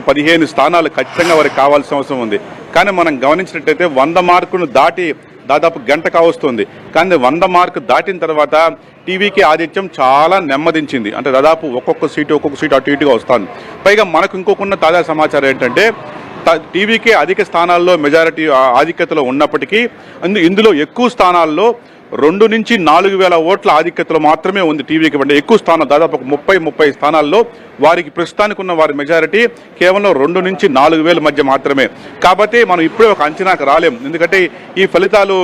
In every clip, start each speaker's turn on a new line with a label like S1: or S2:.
S1: 15 స్థానాలు ఖచ్చితంగా వారికి కావాల్సిన అవసరం ఉంది. కానీ మనం గమనించినట్టయితే 100 మార్కును దాటి దాదాపు గంట కావస్తుంది. కానీ 100 మార్కు దాటిన తర్వాత టీవీకి ఆధిత్యం చాలా నెమ్మదించింది. అంటే దాదాపు ఒక్కొక్క సీటు అటు ఇటుగా వస్తుంది. పైగా మనకు ఇంకొకన్న తాజా సమాచారం ఏంటంటే టీవీకి అధిక స్థానాల్లో మెజారిటీ ఆధిక్యతలో ఉన్నప్పటికీ ఇందులో ఎక్కువ స్థానాల్లో 2 నుంచి 4,000 ఓట్ల ఆధిక్యతలో మాత్రమే ఉంది టీవీకి. అంటే ఎక్కువ స్థానం దాదాపు ఒక 30 స్థానాల్లో వారికి ప్రస్తుతానికి ఉన్న వారి మెజారిటీ కేవలం 2 నుంచి 4,000 మధ్య మాత్రమే. కాబట్టి మనం ఇప్పుడే ఒక అంచనాకు రాలేం. ఎందుకంటే ఈ ఫలితాలు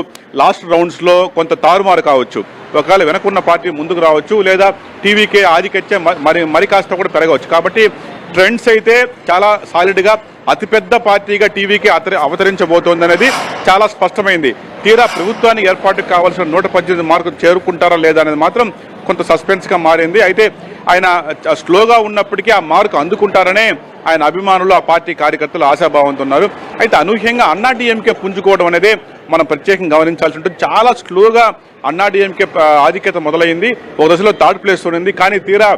S1: లాస్ట్ రౌండ్స్లో కొంత తారుమారు కావచ్చు. ఒకవేళ వెనకున్న పార్టీ ముందుకు రావచ్చు, లేదా టీవీకే ఆధిక్యత మరి కాస్త కూడా పెరగవచ్చు. కాబట్టి ట్రెండ్స్ అయితే చాలా సాలిడ్గా అతిపెద్ద పార్టీగా టీవీకి అవతరించబోతోంది అనేది చాలా స్పష్టమైంది. తీరా ప్రభుత్వానికి ఏర్పాటుకు కావాల్సిన 118 మార్కులు చేరుకుంటారా లేదా అనేది మాత్రం కొంత సస్పెన్స్గా మారింది. అయితే ఆయన స్లోగా ఉన్నప్పటికీ ఆ మార్కు అందుకుంటారనే ఆయన అభిమానులు, ఆ పార్టీ కార్యకర్తలు ఆశాభావంతో ఉన్నారు. అయితే అనూహ్యంగా అన్నా డిఎంకే పుంజుకోవడం అనేది మనం ప్రత్యేకంగా గమనించాల్సి ఉంటుంది. చాలా స్లోగా అన్నా డిఎంకే ఆధిక్యత మొదలైంది. ఒక దశలో థర్డ్ ప్లేస్ ఉంది. కానీ తీరా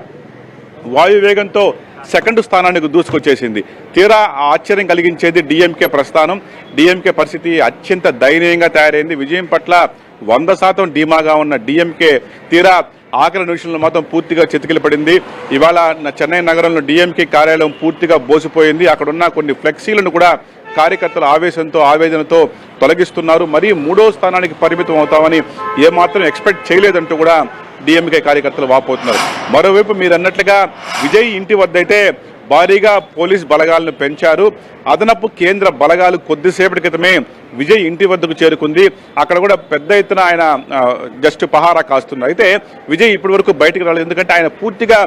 S1: వాయువేగంతో సెకండ్ స్థానానికి దూసుకొచ్చేసింది. తీరా ఆశ్చర్యం కలిగించేది డిఎంకే ప్రస్థానం. డిఎంకే పరిస్థితి అత్యంత దయనీయంగా తయారైంది. విజయం పట్ల 100% ధీమాగా ఉన్న డిఎంకే తీరా ఆఖరి నిమిషంలో మాత్రం పూర్తిగా చితికిలి పడింది. ఇవాళ చెన్నై నగరంలో డిఎంకే కార్యాలయం పూర్తిగా బోసిపోయింది. అక్కడున్న కొన్ని ఫ్లెక్సీలను కూడా కార్యకర్తలు ఆవేశంతో ఆవేదనతో తొలగిస్తున్నారు. మరీ 3వ స్థానానికి పరిమితం అవుతామని ఏమాత్రం ఎక్స్పెక్ట్ చేయలేదంటూ కూడా డిఎంకే కార్యకర్తలు వాపోతున్నారు. మరోవైపు మీరు అన్నట్లుగా విజయ్ ఇంటి వద్దైతే భారీగా పోలీస్ బలగాలను పెంచారు. అదనపు కేంద్ర బలగాలు కొద్దిసేపటి క్రితమే విజయ్ ఇంటి వద్దకు చేరుకుంది. అక్కడ కూడా పెద్ద ఎత్తున ఆయన జస్ట్ పహారా కాస్తున్నారు. అయితే విజయ్ ఇప్పటి వరకు బయటకు రాలేదు. ఎందుకంటే ఆయన పూర్తిగా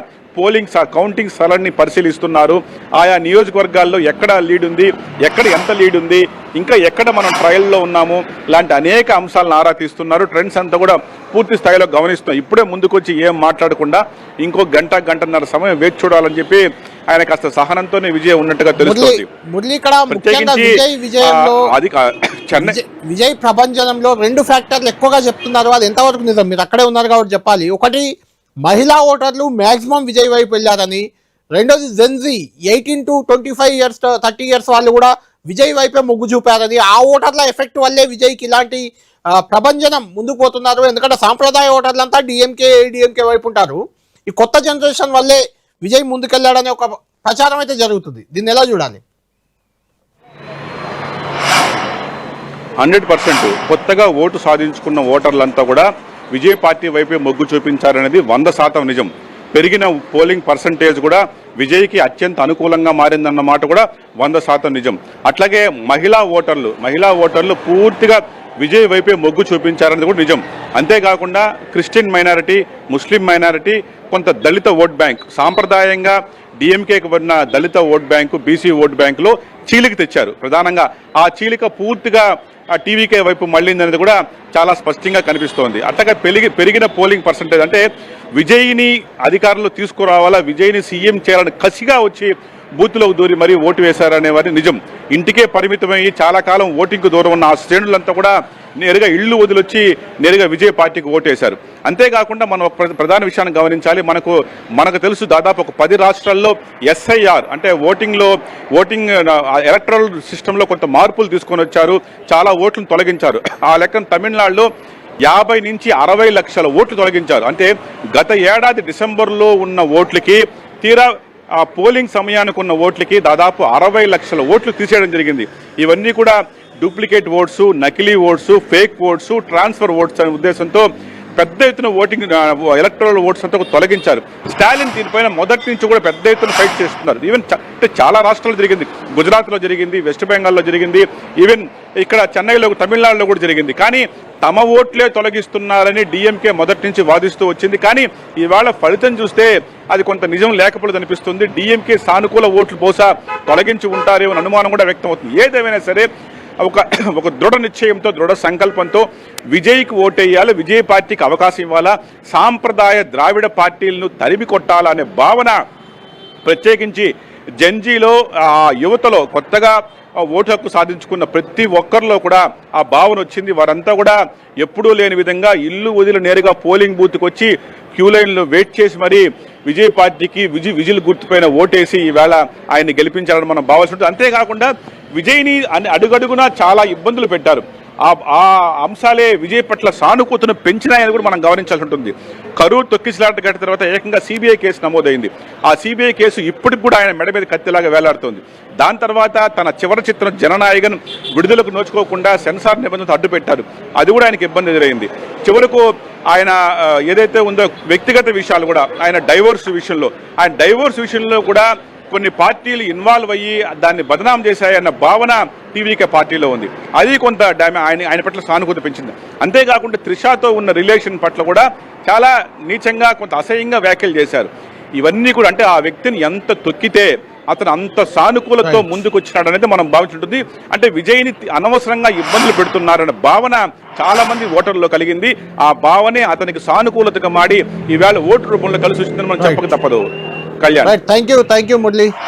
S1: కౌంటింగ్ స్థలాన్ని పరిశీలిస్తున్నారు. ఆయా నియోజకవర్గాల్లో ఎక్కడ లీడ్ ఉంది, ఎక్కడ ఎంత లీడ్ ఉంది, ఇంకా ఎక్కడ మనం ట్రయల్లో ఉన్నాము, ఇలాంటి అనేక అంశాలను ఆరా తీస్తున్నారు. ట్రెండ్స్ అంతా కూడా పూర్తి స్థాయిలో గమనిస్తున్నాం. ఇప్పుడే ముందుకొచ్చి ఏం మాట్లాడకుండా ఇంకో గంటన్నర సమయం వేచి చూడాలని చెప్పి ఆయన కాస్త సహనంతోనే విజయ్ ఉన్నట్టుగా తెలుస్తుంది.
S2: విజయ్ ప్రభంజనంలో 2 ఫ్యాక్టర్లు ఎక్కువగా చెప్తున్నారు. అది ఎంతవరకు నిజం? మీరు అక్కడే ఉన్నారు కాబట్టి చెప్పాలి. ఒకటి, మహిళా ఓటర్లు మ్యాక్సిమం విజయ్ వైపు వెళ్ళారని. రెండోది, జెన్జీ 18 to 25 years 30 years వాళ్ళు కూడా విజయ్ వైపే మొగ్గు చూపారని. ఆ ఓటర్ల ఎఫెక్ట్ వల్లే విజయ్కి ఇలాంటి ప్రభంజనం ముందుకు పోతున్నారు. ఎందుకంటే సాంప్రదాయ ఓటర్లంతా డిఎంకే వైపు ఉంటారు. ఈ కొత్త జనరేషన్ వల్లే విజయ్ ముందుకెళ్లాడనే ఒక ప్రచారం అయితే జరుగుతుంది. దీన్ని ఎలా చూడాలి?
S1: 100% కొత్తగా ఓటు సాధించుకున్న ఓటర్లంతా కూడా విజయ్ పార్టీ వైపే మొగ్గు చూపించారనేది 100% నిజం. పెరిగిన పోలింగ్ పర్సంటేజ్ కూడా విజయ్కి అత్యంత అనుకూలంగా మారిందన్నమాట కూడా 100% నిజం. అట్లాగే మహిళా ఓటర్లు పూర్తిగా విజయ్ వైపే మొగ్గు చూపించారనేది కూడా నిజం. అంతేకాకుండా క్రిస్టియన్ మైనారిటీ, ముస్లిం మైనారిటీ, కొంత దళిత ఓట్ బ్యాంక్, సాంప్రదాయంగా డిఎంకేకి ఉన్న దళిత ఓట్ బ్యాంకు, బీసీ ఓట్ బ్యాంకులో చీలిక తెచ్చారు. ప్రధానంగా ఆ చీలిక పూర్తిగా ఆ టీవీకే వైపు మళ్ళిందనేది కూడా చాలా స్పష్టంగా కనిపిస్తోంది. అట్లాగే పెరిగిన పోలింగ్ పర్సంటేజ్ అంటే విజయ్ని అధికారంలో తీసుకురావాలా, విజయ్ని సీఎం చేయాలని కసిగా వచ్చి బూత్లోకి దూరి మరీ ఓటు వేశారనేవారి నిజం. ఇంటికే పరిమితమయ్యి చాలా కాలం ఓటింగ్కు దూరం ఉన్న ఆ శ్రేణులంతా కూడా నేరుగా ఇళ్లు వదిలొచ్చి నేరుగా విజయ్ పార్టీకి ఓటేశారు. అంతేకాకుండా మనం ఒక ప్రధాన విషయాన్ని గమనించాలి. మనకు తెలుసు దాదాపు ఒక 10 రాష్ట్రాల్లో SIR అంటే ఓటింగ్ ఎలక్టరల్ సిస్టంలో కొంత మార్పులు తీసుకొని వచ్చారు. చాలా ఓట్లను తొలగించారు. ఆ లెక్కన తమిళనాడులో 50 నుంచి 60 లక్షల ఓట్లు తొలగించారు. అంటే గత ఏడాది డిసెంబర్లో ఉన్న ఓట్లకి తీరా ఆ పోలింగ్ సమయానికి ఉన్న ఓట్లకి దాదాపు 60 లక్షల ఓట్లు తీసేయడం జరిగింది. ఇవన్నీ కూడా డూప్లికేట్ ఓట్స్, నకిలీ votes, fake votes, transfer votes అనే ఉద్దేశంతో పెద్ద ఎత్తున ఎలక్టరల్ ఓట్స్ అంతా తొలగించారు. స్టాలిన్ దీనిపైన మొదటి నుంచి కూడా పెద్ద ఎత్తున ఫైట్ చేస్తున్నారు. ఈవెన్ చాలా రాష్ట్రాల్లో జరిగింది. గుజరాత్లో జరిగింది, వెస్ట్ బెంగాల్లో జరిగింది, ఈవెన్ ఇక్కడ చెన్నైలో, తమిళనాడులో కూడా జరిగింది. కానీ తమ ఓట్లే తొలగిస్తున్నారని డిఎంకే మొదటి నుంచి వాదిస్తూ వచ్చింది. కానీ ఇవాళ ఫలితం చూస్తే అది కొంత నిజం లేకపోలేదు అనిపిస్తుంది. డిఎంకే సానుకూల ఓట్లు బహుశా తొలగించి ఉంటారేమో అనుమానం కూడా వ్యక్తం అవుతుంది. ఏదేమైనా సరే ఒక దృఢ నిశ్చయంతో, దృఢ సంకల్పంతో విజయ్కి ఓటేయాలి, విజయ్ పార్టీకి అవకాశం ఇవ్వాలా, సాంప్రదాయ ద్రావిడ పార్టీలను తరిమి కొట్టాలా అనే భావన ప్రత్యేకించి జెన్జీలో, యువతలో, కొత్తగా ఓటు హక్కు సాధించుకున్న ప్రతి ఒక్కరిలో కూడా ఆ భావన వచ్చింది. వారంతా కూడా ఎప్పుడూ లేని విధంగా ఇల్లు వదిలి నేరుగా పోలింగ్ బూత్కి వచ్చి క్యూ లైన్లో వెయిట్ చేసి మరీ విజయ్ పార్టీకి విజిల్ గుర్తుపైన ఓటేసి ఈవేళ ఆయన్ని గెలిపించాలని మనం భావించి ఉంటుంది. అంతేకాకుండా విజయ్ని అడుగడుగునా చాలా ఇబ్బందులు పెట్టారు. ఆ అంశాలే విజయ్ పట్ల సానుకూతను పెంచినాయని కూడా మనం గమనించాల్సి ఉంటుంది. కరూరు తొక్కిసలాట ఘటన తర్వాత ఏకంగా సిబిఐ కేసు నమోదైంది. ఆ సిబిఐ కేసు ఇప్పటికి కూడా ఆయన మెడ మీద కత్తిలాగా వేలాడుతోంది. దాని తర్వాత తన చివరి చిత్రం జననాయకన్ విడుదలకు నోచుకోకుండా సెన్సార్ నిబంధనలు అడ్డుపెట్టారు. అది కూడా ఆయనకి ఇబ్బంది ఎదురైంది. చివరకు ఆయన ఏదైతే ఉందో వ్యక్తిగత విషయాలు కూడా ఆయన డైవోర్స్ విషయంలో కూడా కొన్ని పార్టీలు ఇన్వాల్వ్ అయ్యి దాన్ని బదనాం చేశాయన్న భావన టీవీకే పార్టీలో ఉంది. అది కొంత ఆయన పట్ల సానుభూతి పెంచింది. అంతేకాకుండా త్రిషాతో ఉన్న రిలేషన్ పట్ల కూడా చాలా నీచంగా కొంత అసహ్యంగా వ్యాఖ్యలు చేశారు. ఇవన్నీ కూడా అంటే ఆ వ్యక్తిని ఎంత తొక్కితే అతను అంత సానుకూలతో ముందుకు వచ్చినాడు అనేది మనం భావించుంటుంది. అంటే విజయ్ని అనవసరంగా ఇబ్బందులు పెడుతున్నారన్న భావన చాలా మంది ఓటర్లలో కలిగింది. ఆ భావనే అతనికి సానుకూలతగా మాడి ఈవేళ ఓటు రూపంలో కలిసి వచ్చిందని మనం చెప్పక తప్పదు. Kalyan,
S2: thank you Murali.